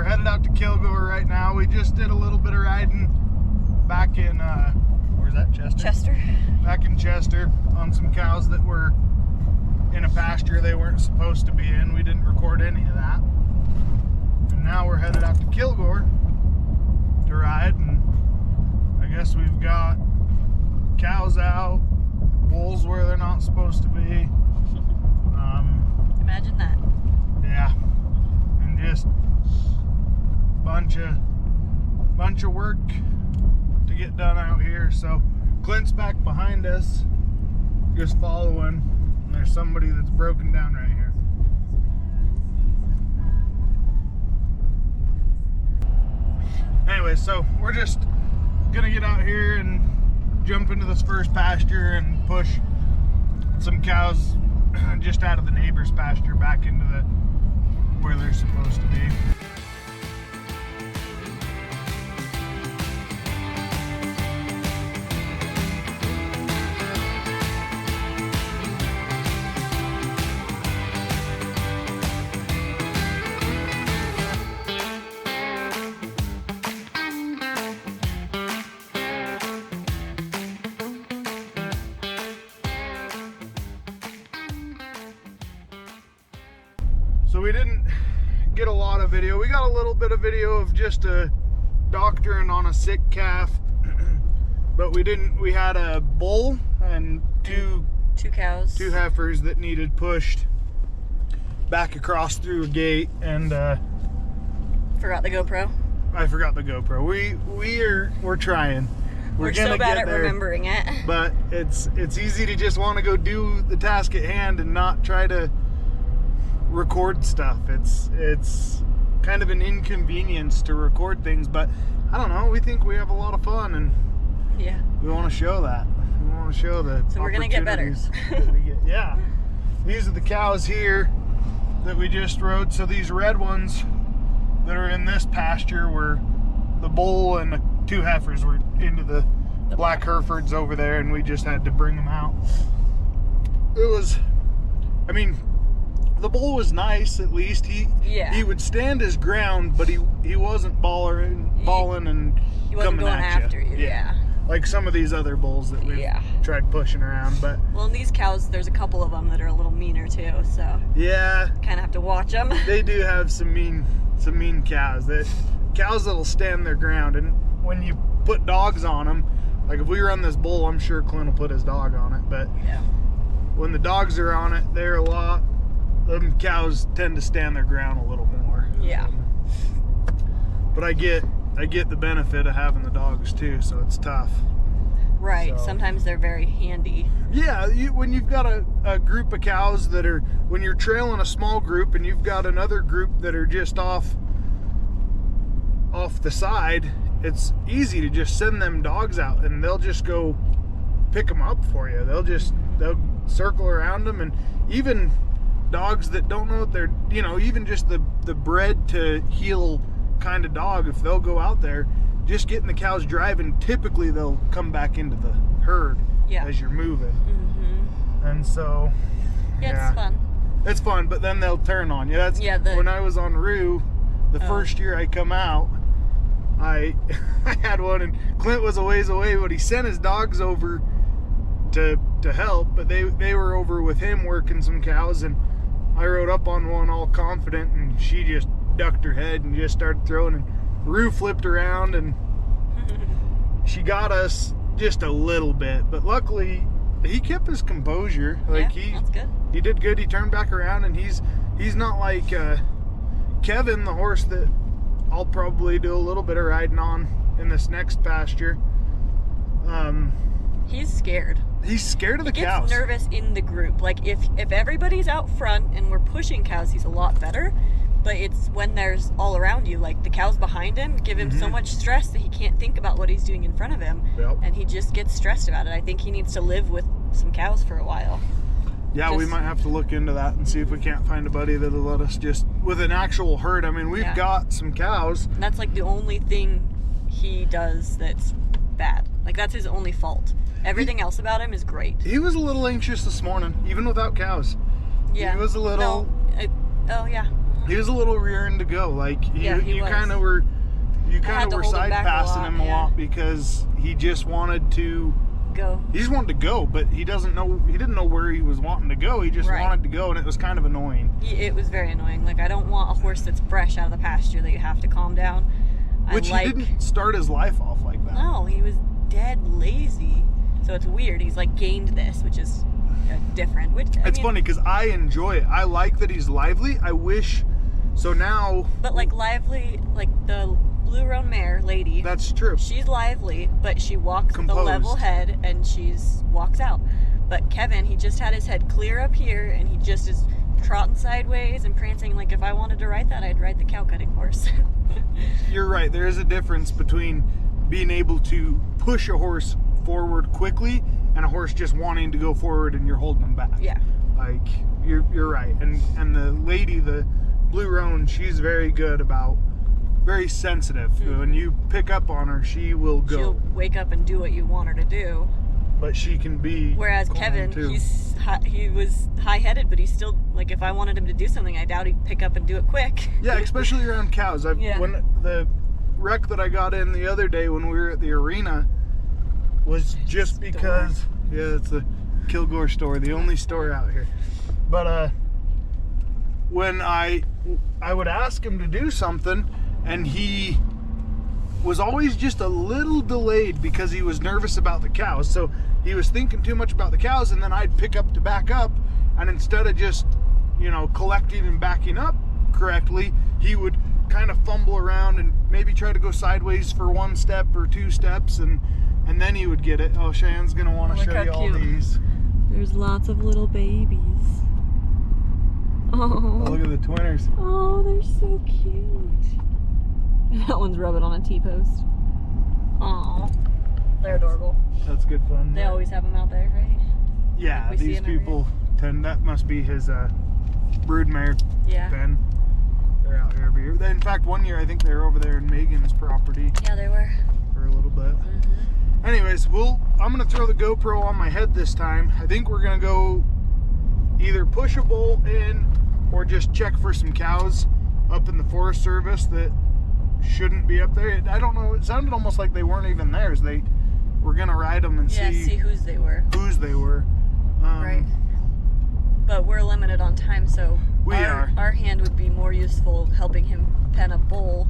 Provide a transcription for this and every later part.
we're headed out to Kilgore right now. We just did a little bit of riding back in, where's that, Chester? Chester. Back in Chester on some cows that were in a pasture they weren't supposed to be in. We didn't record any of that. And now we're headed out to Kilgore to ride, and I guess we've got cows out, bulls where they're not supposed to be. Imagine that. Yeah, and just bunch of work to get done out here. So Clint's back behind us, just following. And there's somebody that's broken down right here. Anyway, so we're just gonna get out here and jump into this first pasture and push some cows just out of the neighbor's pasture back into the where they're supposed to be. So we didn't get a lot of video. We got a little bit of video of just a doctoring on a sick calf, but we had a bull and two cows, two heifers that needed pushed back across through a gate, and forgot the GoPro. I forgot the GoPro. We're trying. We're gonna so bad get at there, remembering it. but it's easy to just want to go do the task at hand and not try to record stuff. It's kind of an inconvenience to record things, but I don't know, we think we have a lot of fun, and Yeah. we want to show that. We want to show the So we're gonna get better. that we get. Yeah, these are the cows here that we just rode. So these red ones that are in this pasture were the bull, and the two heifers were into the black Herefords over there, and we just had to bring them out. It was, I mean, the bull was nice, at least. He would stand his ground, but he wasn't balling and He wasn't coming going at after you. Yeah. Like some of these other bulls that we've tried pushing around. But well, in these cows, there's a couple of them that are a little meaner too, so yeah, kind of have to watch them. They do have some mean cows. Cows that'll stand their ground, and when you put dogs on them, like if we run this bull, I'm sure Clint will put his dog on it, but when the dogs are on it, them cows tend to stand their ground a little more. Yeah. But I get the benefit of having the dogs too, so it's tough. Right. So, sometimes they're very handy. Yeah, when you've got a group of cows that are, when you're trailing a small group and you've got another group that are just off the side, it's easy to just send them dogs out and they'll just go pick them up for you. They'll circle around them, and even dogs that don't know what they're, even just the bred to heel kind of dog, if they'll go out there, just getting the cows driving, typically they'll come back into the herd as you're moving. And so, it's fun. It's fun, but then they'll turn on you. When I was on Rue, the first year I come out, I had one, and Clint was a ways away, but he sent his dogs over to help, but they were over with him working some cows, and I rode up on one all confident, and she just ducked her head and just started throwing, and Rue flipped around, and she got us just a little bit, but luckily he kept his composure. Like that's good. He did good. He turned back around, and he's not like Kevin, the horse that I'll probably do a little bit of riding on in this next pasture. He's scared. He's scared of the cows. He gets nervous in the group. Like if everybody's out front and we're pushing cows, he's a lot better. But it's when there's all around you, like the cows behind him, give him so much stress that he can't think about what he's doing in front of him. And he just gets stressed about it. I think he needs to live with some cows for a while. Yeah, we might have to look into that and see if we can't find a buddy that'll let us just, with an actual herd. I mean, we've got some cows. And that's like the only thing he does that's bad. Like that's his only fault. Everything else about him is great. He was a little anxious this morning, even without cows. Yeah. He was a little... Oh, yeah. He was a little rearing to go. Like you kind of were side passing him a lot because he just wanted to go. He just wanted to go, but he didn't know where he was wanting to go. He just wanted to go, and it was kind of annoying. It was very annoying. Like, I don't want a horse that's fresh out of the pasture that you have to calm down. Which he didn't start his life off like that. No, he was dead lazy. So it's weird. He's like gained this, which is different. It's funny because I enjoy it. I like that he's lively. I wish. So now. But like lively, like the blue roan mare lady. That's true. She's lively, but she walks with a level head and walks out. But Kevin, he just had his head clear up here and he just is trotting sideways and prancing. Like, if I wanted to ride that, I'd ride the cow cutting horse. You're right. There is a difference between being able to push a horse forward quickly and a horse just wanting to go forward and you're holding them back. Yeah. Like, you're right. And the lady, the blue roan, she's very good about, very sensitive. Mm-hmm. When you pick up on her, she will go. She'll wake up and do what you want her to do. But she can be. Whereas Kevin, he was high-headed, but he's still, like, if I wanted him to do something, I doubt he'd pick up and do it quick. Yeah, especially around cows. When the wreck that I got in the other day when we were at the arena was just because, it's the Kilgore store, the only store out here. But when I would ask him to do something, and he was always just a little delayed because he was nervous about the cows. So he was thinking too much about the cows, and then I'd pick up to back up, and instead of just, collecting and backing up correctly, he would kind of fumble around and maybe try to go sideways for one step or two steps, and then he would get it. Oh, Cheyenne's gonna want to show you all these. There's lots of little babies. Oh, look at the twinners. Oh, they're so cute. That one's rubbing on a T-post. Oh, they're adorable. That's good fun. They always have them out there, right? Yeah, like these people tend. That must be his broodmare. Yeah. Ben. They're out here every year. In fact, one year I think they were over there in Megan's property. Yeah, they were. For a little bit. Mm-hmm. Anyways, I'm gonna throw the GoPro on my head this time. I think we're gonna go either push a bull in or just check for some cows up in the Forest Service that shouldn't be up there. I don't know. It sounded almost like they weren't even theirs. They were gonna ride them and see whose they were. Right. But we're limited on time, so our hand would be more useful helping him pen a bull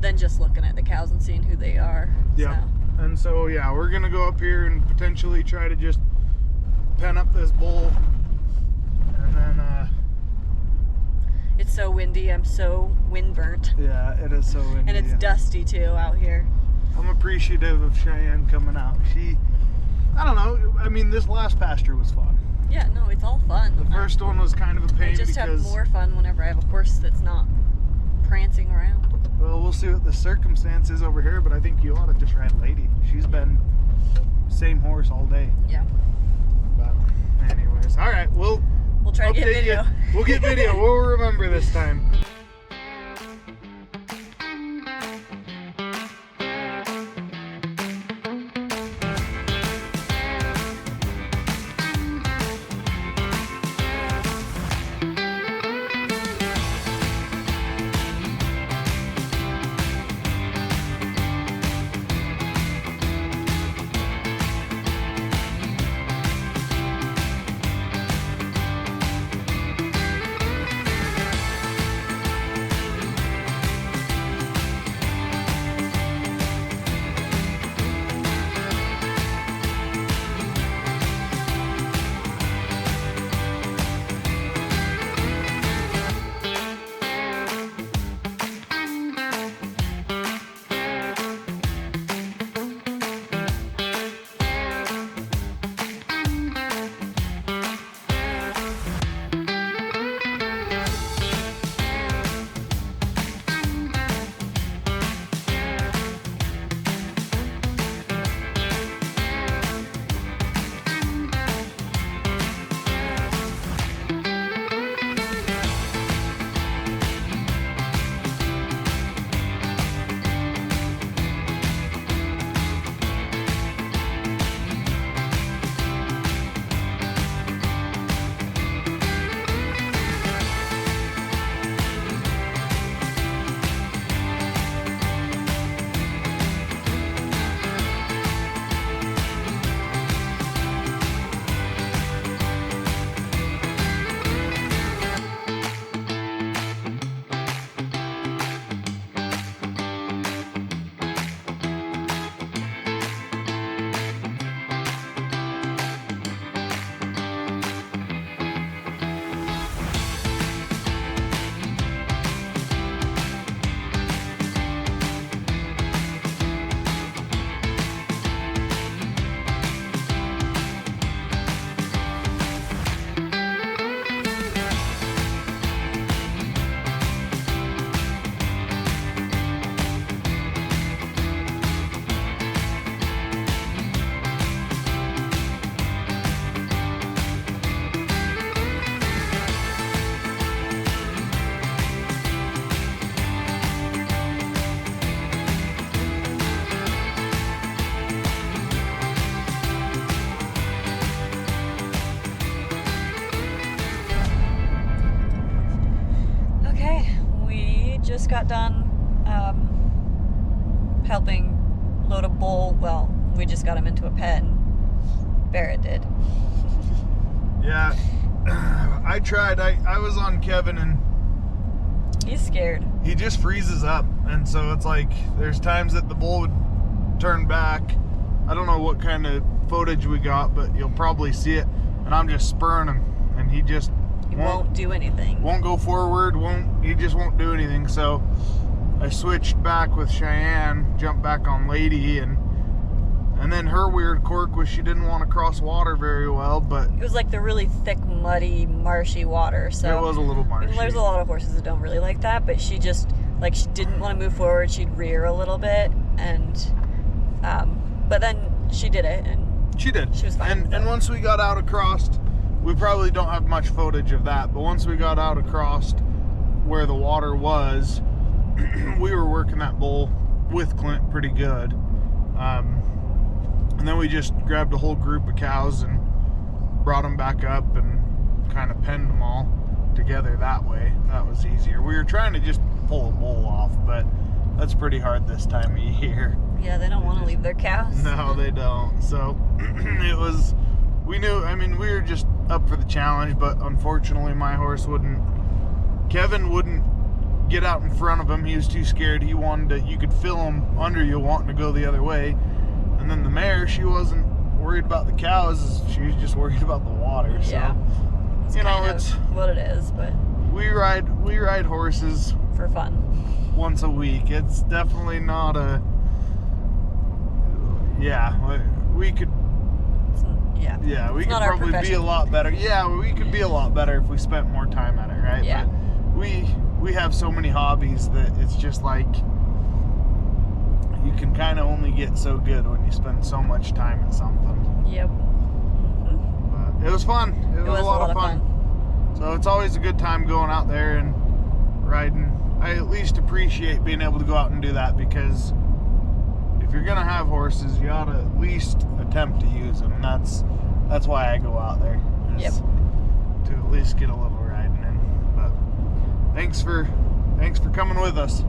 than just looking at the cows and seeing who they are. Yeah. So. And so we're gonna go up here and potentially try to just pen up this bull, and then. It's so windy. I'm so wind burnt. Yeah, it is so windy. And it's dusty too out here. I'm appreciative of Cheyenne coming out. I don't know. I mean, this last pasture was fun. Yeah, no, it's all fun. The first one was kind of a pain. I just have more fun whenever I have a horse that's not prancing around. Well, we'll see what the circumstance is over here, but I think you ought to just ride Lady. She's been same horse all day. Yeah. But anyways, all right, we'll try to get video. We'll get video. We'll remember this time. just got done helping load a bull. Well, we just got him into a pen. Barrett did. Yeah, I tried. I was on Kevin, and he's scared. He just freezes up, and so it's like there's times that the bull would turn back. I don't know what kind of footage we got, but you'll probably see it, and I'm just spurring him, and he just won't do anything. Won't go forward. He just won't do anything. So I switched back with Cheyenne, jumped back on Lady, and then her weird quirk was she didn't want to cross water very well, but it was like the really thick, muddy, marshy water. So it was a little marshy. There's a lot of horses that don't really like that, but she just she didn't want to move forward. She'd rear a little bit, and but then she did it, and she did. She was fine. And once we got out across, we probably don't have much footage of that, but once we got out across where the water was, we were working that bull with Clint pretty good. And then we just grabbed a whole group of cows and brought them back up and kind of penned them all together that way. That was easier. We were trying to just pull a bull off, but that's pretty hard this time of year. Yeah, they don't want to leave their cows. No, they don't. So we were just up for the challenge, but unfortunately my horse Kevin wouldn't get out in front of him. He was too scared. He wanted to, you could feel him under you wanting to go the other way. And then the mare, she wasn't worried about the cows. She was just worried about the water. So, yeah. It's what it is, but we ride horses for fun once a week. It's definitely not we could we could probably be a lot better. Yeah, we could be a lot better if we spent more time at it, right? Yeah. But we have so many hobbies that it's just like you can kind of only get so good when you spend so much time at something. Yep. But it was fun. It was a lot of fun. So it's always a good time going out there and riding. I at least appreciate being able to go out and do that, because if you're gonna have horses, you ought to at least attempt to use them. That's why I go out there. Yep. To at least get a little riding in. But thanks for coming with us.